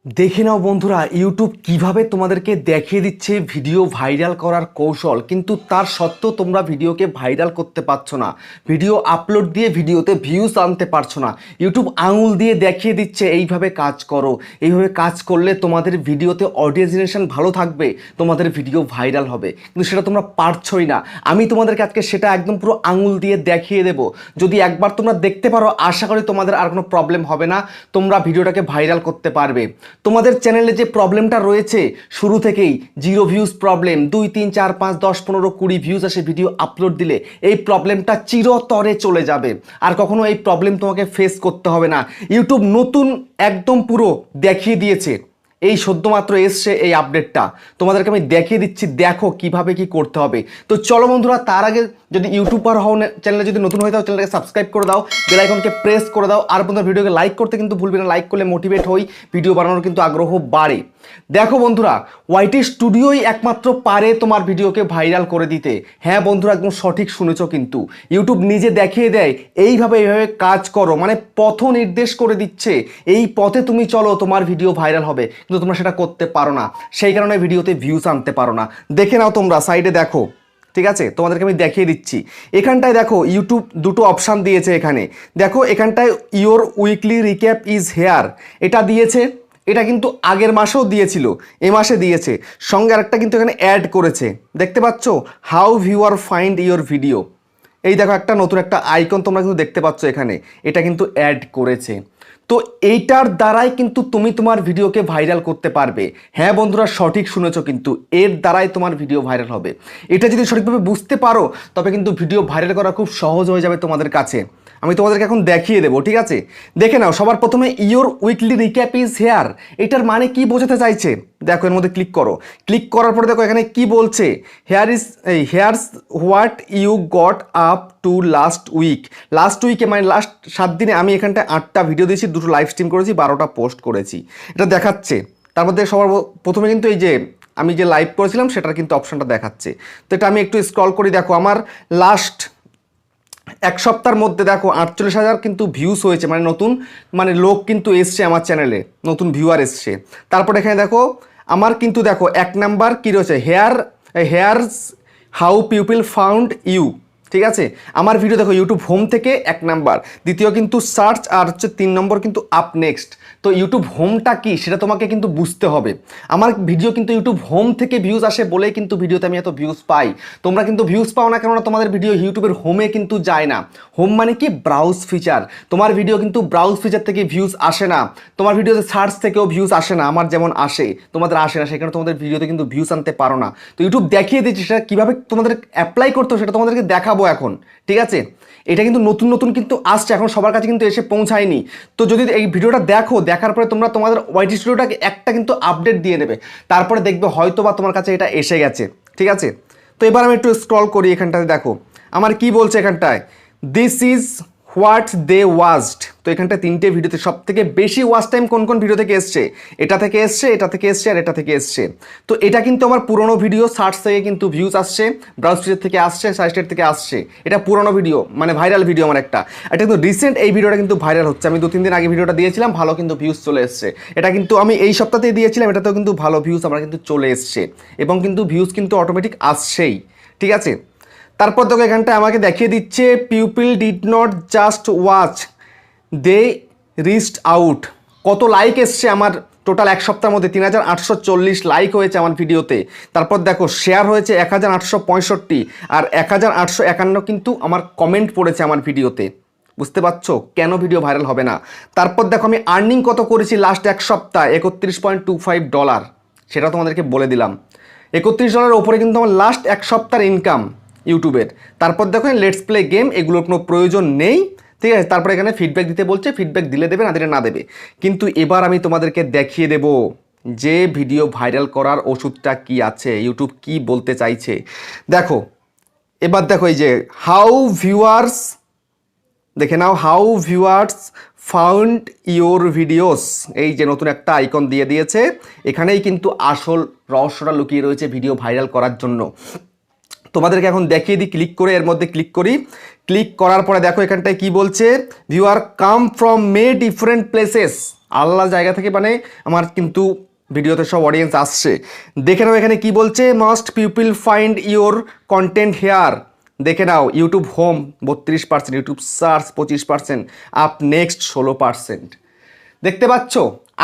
দেখে নাও বন্ধুরা, ইউটিউব কিভাবে তোমাদেরকে দেখিয়ে দিচ্ছে ভিডিও ভাইরাল করার কৌশল, কিন্তু তার সত্ত্বেও তোমরা ভিডিওকে ভাইরাল করতে পারছো না। ভিডিও আপলোড দিয়ে ভিডিওতে ভিউজ আনতে পারছো না। ইউটিউব আঙুল দিয়ে দেখিয়ে দিচ্ছে এইভাবে কাজ করো, এইভাবে কাজ করলে তোমাদের ভিডিওতে অডিয়েন্স জেনারেশন ভালো থাকবে, তোমাদের ভিডিও ভাইরাল হবে, কিন্তু সেটা তোমরা পারছোই না। আমি তোমাদেরকে আজকে সেটা একদম পুরো আঙুল দিয়ে দেখিয়ে দেবো। যদি একবার তোমরা দেখতে পারো, আশা করি তোমাদের আর কোনো প্রবলেম হবে না, তোমরা ভিডিওটাকে ভাইরাল করতে পারবে। তোমাদের চ্যানেলে যে প্রবলেমটা রয়েছে শুরু থেকেই, 0 ভিউজ প্রবলেম, 2 3 4 5 10 15 20 ভিউজ আসে ভিডিও আপলোড দিলে, এই প্রবলেমটা চিরতরে চলে যাবে। আর কখনো এই প্রবলেম তোমাকে ফেস করতে হবে না। ইউটিউব নতুন একদম পুরো দেখিয়ে দিয়েছে, এই সদ্যমাত্র এসছে এই আপডেটটা, তোমাদেরকে আমি দেখিয়ে দিচ্ছি, দেখো কিভাবে কি করতে হবে। তো চলো বন্ধুরা, তার আগে যদি ইউটিউবার হও, চ্যানেলে যদি নতুন হয়ে যাও, চ্যানেলটাকে সাবস্ক্রাইব করে দাও, বেল আইকনকে প্রেস করে দাও, আর বন্ধুরা ভিডিওকে লাইক করতে কিন্তু ভুলবে না। লাইক করলে মোটিভেট হই, ভিডিও বানানোর কিন্তু আগ্রহ বাড়ে। দেখো বন্ধুরা, ওয়াইটি স্টুডিওই একমাত্র পারে তোমার ভিডিওকে ভাইরাল করে দিতে। হ্যাঁ বন্ধুরা, একদম সঠিক শুনেছো, কিন্তু ইউটিউব নিজে দেখিয়ে দেয় এইভাবে কাজ করো, মানে পথ নির্দেশ করে দিচ্ছে, এই পথে তুমি চলো, তোমার ভিডিও ভাইরাল হবে, কিন্তু তোমরা সেটা করতে পারো না। সেই কারণে ভিডিওতে ভিউজ আনতে পারো না। দেখে নাও তোমরা, সাইডে দেখো, ঠিক আছে, তোমাদেরকে আমি দেখিয়ে দিচ্ছি। এখানটায় দেখো, ইউটিউব দুটো অপশান দিয়েছে। এখানে দেখো, এখানটায় your weekly recap is here, এটা দিয়েছে। এটা কিন্তু আগের মাসেও দিয়েছিল, এ মাসে দিয়েছে। সঙ্গে আরেকটা কিন্তু এখানে অ্যাড করেছে, দেখতে পাচ্ছ, how viewer find your video. এই দেখো, একটা নতুন একটা আইকন তোমরা কিন্তু দেখতে পাচ্ছ এখানে, এটা কিন্তু অ্যাড করেছে। তো এইটার দ্বারাই কিন্তু তুমি তোমার ভিডিওকে ভাইরাল করতে পারবে। হ্যাঁ বন্ধুরা, সঠিক শুনেছো, কিন্তু এর দ্বারাই তোমার ভিডিও ভাইরাল হবে। এটা যদি সঠিকভাবে বুঝতে পারো, তবে কিন্তু ভিডিও ভাইরাল করা খুব সহজ হয়ে যাবে তোমাদের কাছে। আমি তোমাদেরকে এখন দেখিয়ে দেবো, ঠিক আছে? দেখে নাও, সবার প্রথমে your weekly recap is here, এটার মানে কি বোঝাতে চাইছে দেখো। এর মধ্যে ক্লিক করো, ক্লিক করার পরে দেখো এখানে কি বলছে, here's what you got up to last week. Last উইকে মানে লাস্ট 7 দিনে আমি এখানটায় 8টা ভিডিও দিয়েছি, 2টো লাইভ স্ট্রিম করেছি, 12টা পোস্ট করেছি, এটা দেখাচ্ছে। তার মধ্যে সবার প্রথমে কিন্তু এই যে আমি যে লাইভ করেছিলাম সেটার কিন্তু অপশানটা দেখাচ্ছে। তো এটা আমি একটু স্ক্রল করি, দেখো আমার লাস্ট 1 সপ্তাহের মধ্যে দেখো 48,000 কিন্তু ভিউজ হয়েছে, মানে নতুন, মানে লোক কিন্তু এসছে আমার চ্যানেলে, নতুন ভিউয়ার এসছে। তারপর এখানে দেখো আমার কিন্তু দেখো 1 নাম্বার কী রয়েছে, here's how people found you, ঠিক আছে। আমার ভিডিও দেখো ইউটিউব হোম থেকে 1 নাম্বার, দ্বিতীয় কিন্তু সার্চ, আর হচ্ছে 3 নম্বর কিন্তু আপ নেক্সট। তো ইউটিউব হোমটা কি সেটা তোমাকে কিন্তু বুঝতে হবে। আমার ভিডিও কিন্তু ইউটিউব হোম থেকে ভিউজ আসে বলেই কিন্তু ভিডিওতে আমি এত ভিউজ পাই। তোমরা কিন্তু ভিউজ পাও না, কেননা তোমাদের ভিডিও ইউটিউবের হোমে কিন্তু যায় না। হোম মানে কি, ব্রাউজ ফিচার। তোমার ভিডিও কিন্তু ব্রাউজ ফিচার থেকে ভিউজ আসে না, তোমার ভিডিওতে সার্চ থেকেও ভিউজ আসে না, আমার যেমন আসে, তোমাদের আসে না, সেখানে তোমাদের ভিডিওতে কিন্তু ভিউজ আনতে পারো না। তো ইউটিউব দেখিয়ে দিচ্ছে সেটা কীভাবে তোমাদের অ্যাপ্লাই করতে হবে, সেটা তোমাদেরকে দেখাবো এখন, ঠিক আছে। এটা কিন্তু নতুন নতুন কিন্তু আসছে, এখন সবার কাছে কিন্তু এসে পৌঁছায়নি। তো যদি এই ভিডিওটা দেখো, দেখার পরে তোমরা তোমাদের ওয়াইটি স্টুডিওটাকে একটা কিন্তু আপডেট দিয়ে দেবে, তারপরে দেখবে হয়তো বা তোমার কাছে এটা এসে গেছে, ঠিক আছে। তো এবার আমি একটু স্ক্রল করি, এখানটাতে দেখো আমার কি বলছে এখানটায়, this is what they watched. তো এখানটায় 3টে ভিডিওতে সব থেকে বেশি ওয়াচ টাইম কোন কোন ভিডিও থেকে এসছে, এটা থেকে এসছে, এটা থেকে এসছে, আর এটা থেকে এসছে। তো এটা কিন্তু আমার পুরনো ভিডিও, সার্চ থেকে কিন্তু ভিউজ আসছে, ব্রাউজ ফিচার থেকে আসছে, সাজেস্টেড থেকে আসছে। এটা পুরনো ভিডিও, মানে ভাইরাল ভিডিও আমার একটা। এটা কিন্তু রিসেন্ট, এই ভিডিওটা কিন্তু ভাইরাল হচ্ছে। আমি 2-3 দিন আগে ভিডিওটা দিয়েছিলাম, ভালো কিন্তু ভিউজ চলে এসছে। এটা কিন্তু আমি এই সপ্তাহতেই দিয়েছিলাম, এটাতেও কিন্তু ভালো ভিউজ আমার কিন্তু চলে এসছে, এবং কিন্তু ভিউজ কিন্তু অটোমেটিক আসছেই, ঠিক আছে। তারপর দেখো এখানটা আমাকে দেখিয়ে দিচ্ছে, people did not just watch, they reached out. কত লাইক এসছে আমার টোটাল 1 সপ্তাহের মধ্যে, 3840 লাইক হয়েছে আমার ভিডিওতে। তারপর দেখো শেয়ার হয়েছে 1865, আর 1851 কিন্তু আমার কমেন্ট পড়েছে আমার ভিডিওতে। বুঝতে পারছো কেন ভিডিও ভাইরাল হবে না? তারপর দেখো আমি আর্নিং কত করেছি লাস্ট 1 সপ্তাহ, $31.25, সেটা তোমাদেরকে বলে দিলাম। $31 ওপরে কিন্তু আমার লাস্ট 1 সপ্তাহের ইনকাম ইউটিউবের। তারপর দেখো লেটস প্লে গেম, এগুলোর কোনো প্রয়োজন নেই, ঠিক আছে। তারপরে এখানে ফিডব্যাক দিতে বলছে, ফিডব্যাক দিলে দেবে, না দিলে না দেবে। কিন্তু এবার আমি তোমাদেরকে দেখিয়ে দেব যে ভিডিও ভাইরাল করার ওষুধটা কি আছে, ইউটিউব কি বলতে চাইছে। দেখো এবার দেখো, এই যে হাউ ভিউয়ার্স, দেখে নাও, how viewers found your videos, এই যে নতুন একটা আইকন দিয়ে দিয়েছে। এখানেই কিন্তু আসল রহস্যটা লুকিয়ে রয়েছে ভিডিও ভাইরাল করার জন্য। তোমাদেরকে এখন দেখিয়ে দিই, ক্লিক করে এর মধ্যে ক্লিক করি। ক্লিক করার পরে দেখো এখানটায় কি বলছে, viewer come from may different places. আল্লাহ জায়গা থেকে মানে আমার কিন্তু ভিডিওতে সব অডিয়েন্স আসছে। দেখে নাও এখানে কি বলছে, most people find your content here. দেখে নাও YouTube home 32%, YouTube search 25%, up next 16%। দেখতে পাচ্ছ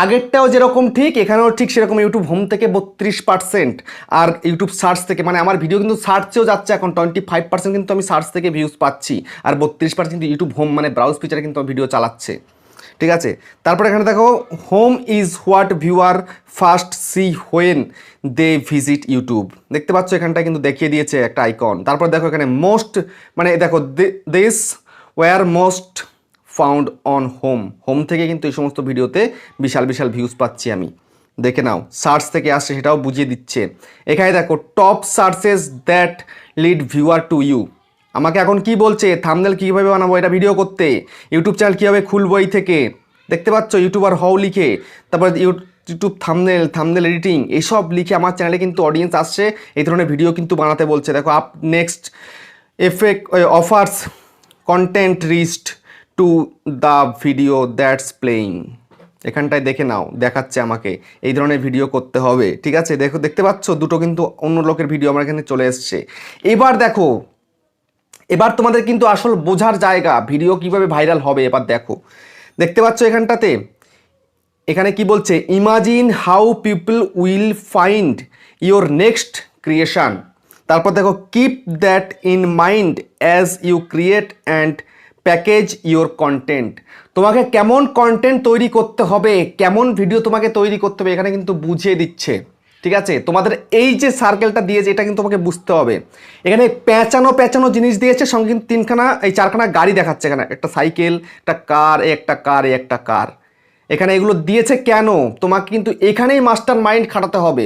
আগেরটাও যেরকম ঠিক এখানেও ঠিক সেরকম, ইউটিউব হোম থেকে 32% আর ইউটিউব সার্চ থেকে, মানে আমার ভিডিও কিন্তু সার্চেও যাচ্ছে এখন 25% কিন্তু আমি সার্চ থেকে ভিউজ পাচ্ছি, আর 32% কিন্তু ইউটিউব হোম মানে ব্রাউজ ফিচারে কিন্তু ভিডিও চালাচ্ছে। ঠিক আছে, তারপর এখানে দেখো home is what viewer first see when they visit YouTube. দেখতে পাচ্ছ এখানটা কিন্তু দেখিয়ে দিয়েছে একটা আইকন। তারপর দেখো এখানে মোস্ট, মানে দেখো this war most found on home থেকে কিন্তু এই সমস্ত ভিডিওতে বিশাল বিশাল ভিউজ পাচ্ছি আমি। দেখে নাও সার্চ থেকে আসছে সেটাও বুঝিয়ে দিচ্ছে। এখানে দেখো top searches that lead viewer to you. আমাকে এখন কি বলছে, থাম্বনেল কীভাবে বানাবো এটা ভিডিও করতে, ইউটিউব চ্যানেল কীভাবে খুলবো এই থেকে। দেখতে পাচ্ছ ইউটিউবার হও লিখে, তারপর ইউটিউব থাম্বনেল এডিটিং এইসব লিখে আমার চ্যানেলে কিন্তু অডিয়েন্স আসছে, এই ধরনের ভিডিও কিন্তু বানাতে বলছে। দেখো up next effect offers content wrist to the video that's playing. এখানটায় দেখে নাও দেখাচ্ছে আমাকে এই ধরনের ভিডিও করতে হবে। ঠিক আছে, দেখো দেখতে পাচ্ছ দুটো কিন্তু অন্য লোকের ভিডিও আমার এখানে চলে এসছে। এবার দেখো, এবার তোমাদের কিন্তু আসল বোঝার জায়গা ভিডিও কিভাবে ভাইরাল হবে। এবার দেখো দেখতে পাচ্ছ এখানটাতে এখানে কি বলছে, imagine how people will find your next creation. তারপর দেখো keep that in mind as you create and package your content. তোমাকে কেমন কন্টেন্ট তৈরি করতে হবে, কেমন ভিডিও তোমাকে তৈরি করতে হবে এখানে কিন্তু বুঝিয়ে দিচ্ছে। ঠিক আছে, তোমাদের এই যে সার্কেলটা দিয়েছে এটা কিন্তু তোমাকে বুঝতে হবে। এখানে প্যাঁচানো জিনিস দিয়েছে, সঙ্গে কিন্তু চারখানা গাড়ি দেখাচ্ছে। এখানে একটা সাইকেল, একটা কার, একটা কার। এখানে এগুলো দিয়েছে কেন, তোমাকে কিন্তু এখানেই মাস্টার মাইন্ড খাটাতে হবে।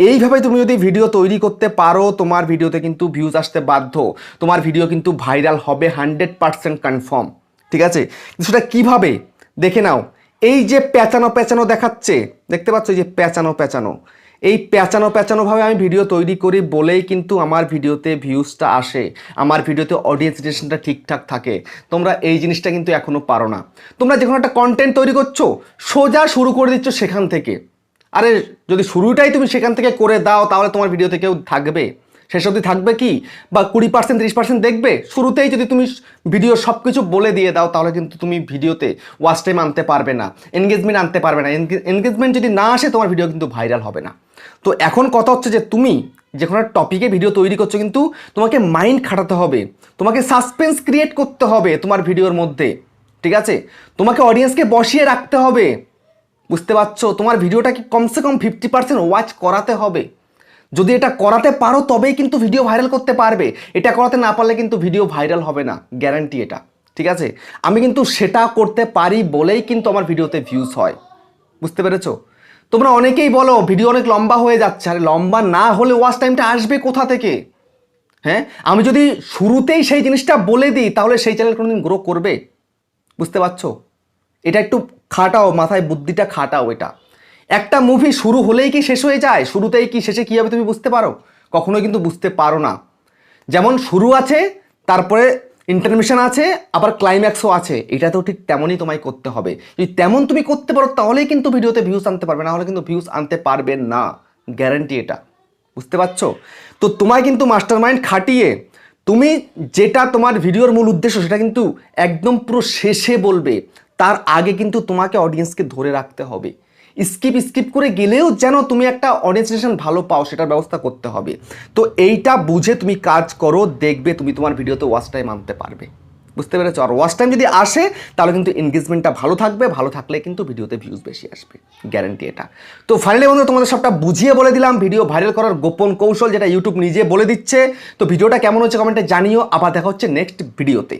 এইভাবে তুমি যদি ভিডিও তৈরি করতে পারো তোমার ভিডিওতে কিন্তু ভিউজ আসতে বাধ্য, তোমার ভিডিও কিন্তু ভাইরাল হবে 100% কনফার্ম। ঠিক আছে, সেটা কিভাবে দেখে নাও। এই যে প্যাঁচানো দেখাচ্ছে, দেখতে পাচ্ছ এই যে প্যাঁচানো, এই প্যাঁচানোভাবে আমি ভিডিও তৈরি করি বলেই কিন্তু আমার ভিডিওতে ভিউজটা আসে, আমার ভিডিওতে অডিয়েন্স রিলেশনটা ঠিকঠাক থাকে। তোমরা এই জিনিসটা কিন্তু এখনও পারো না। তোমরা যখন একটা কন্টেন্ট তৈরি করছো সোজা শুরু করে দিচ্ছ সেখান থেকে। আরে যদি শুরুটাই তুমি সেখান থেকে করে দাও তাহলে তোমার ভিডিওতে কেউ থাকবে? শেষ অবধি থাকবে কি, বা 20% 30% দেখবে? শুরুতেই যদি তুমি ভিডিও সব কিছু বলে দিয়ে দাও তাহলে কিন্তু তুমি ভিডিওতে ওয়াচ টাইম আনতে পারবে না, এনগেজমেন্ট আনতে পারবে না। এনগেজমেন্ট যদি না আসে তোমার ভিডিও কিন্তু ভাইরাল হবে না। তো এখন কথা হচ্ছে যে তুমি যে কোনো টপিকে ভিডিও তৈরি করছো কিন্তু তোমাকে মাইন্ড খাটাতে হবে, তোমাকে সাসপেন্স ক্রিয়েট করতে হবে তোমার ভিডিওর মধ্যে। ঠিক আছে, তোমাকে অডিয়েন্সকে বসিয়ে রাখতে হবে। বুঝতে পারছো, তোমার ভিডিওটাকে কমসে কম 50% ওয়াচ করাতে হবে। যদি এটা করাতে পারো তবেই কিন্তু ভিডিও ভাইরাল করতে পারবে, এটা করাতে না পারলে কিন্তু ভিডিও ভাইরাল হবে না, গ্যারান্টি এটা। ঠিক আছে, আমি কিন্তু সেটা করতে পারি বলেই কিন্তু আমার ভিডিওতে ভিউজ হয়। বুঝতে পেরেছো? তোমরা অনেকেই বলো ভিডিও অনেক লম্বা হয়ে যাচ্ছে, আরে লম্বা না হলে ওয়াচ টাইমটা আসবে কোথা থেকে? হ্যাঁ, আমি যদি শুরুতেই সেই জিনিসটা বলে দিই তাহলে সেই চ্যানেল কোনোদিন গ্রো করবে? বুঝতে পারছো? এটা একটু খাটাও, মাথায় বুদ্ধিটা খাটাও। এটা একটা মুভি শুরু হলেই কি শেষ হয়ে যায়? শুরুতেই কি শেষে কী হবে তুমি বুঝতে পারো? কখনোই কিন্তু বুঝতে পারো না। যেমন শুরু আছে, তারপরে ইন্টারমিশন আছে, আবার ক্লাইম্যাক্সও আছে, এটাতেও ঠিক তেমনই তোমায় করতে হবে। যদি তেমন তুমি করতে পারো তাহলেই কিন্তু ভিডিওতে ভিউজ আনতে পারবে, না হলে কিন্তু ভিউজ আনতে পারবে না, গ্যারান্টি এটা। বুঝতে পারছো? তো তোমায় কিন্তু মাস্টার মাইন্ড খাটিয়ে তুমি যেটা তোমার ভিডিওর মূল উদ্দেশ্য সেটা কিন্তু একদম পুরো শেষে বলবে, তার আগে কিন্তু তোমাকে অডিয়েন্সকে ধরে রাখতে হবে। স্কিপ করে গেলেও যেন তুমি একটা অডিয়েন্স রিলেশন ভালো পাও সেটার ব্যবস্থা করতে হবে। তো এইটা বুঝে তুমি কাজ করো, দেখবে তুমি তোমার ভিডিওতে ওয়াচ টাইম আনতে পারবে। বুঝতে পেরেছো? আর ওয়াচ টাইম যদি আসে তাহলে কিন্তু এনগেজমেন্টটা ভালো থাকবে, ভালো থাকলে কিন্তু ভিডিওতে ভিউজ বেশি আসবে, গ্যারান্টি এটা। তো ফাইনালি বন্ধু তোমাদের সবটা বুঝিয়ে বলে দিলাম ভিডিও ভাইরাল করার গোপন কৌশল, যেটা ইউটিউব নিজে বলে দিচ্ছে। তো ভিডিওটা কেমন হচ্ছে কমেন্টে জানিও। আবার দেখা হচ্ছে নেক্সট ভিডিওতে।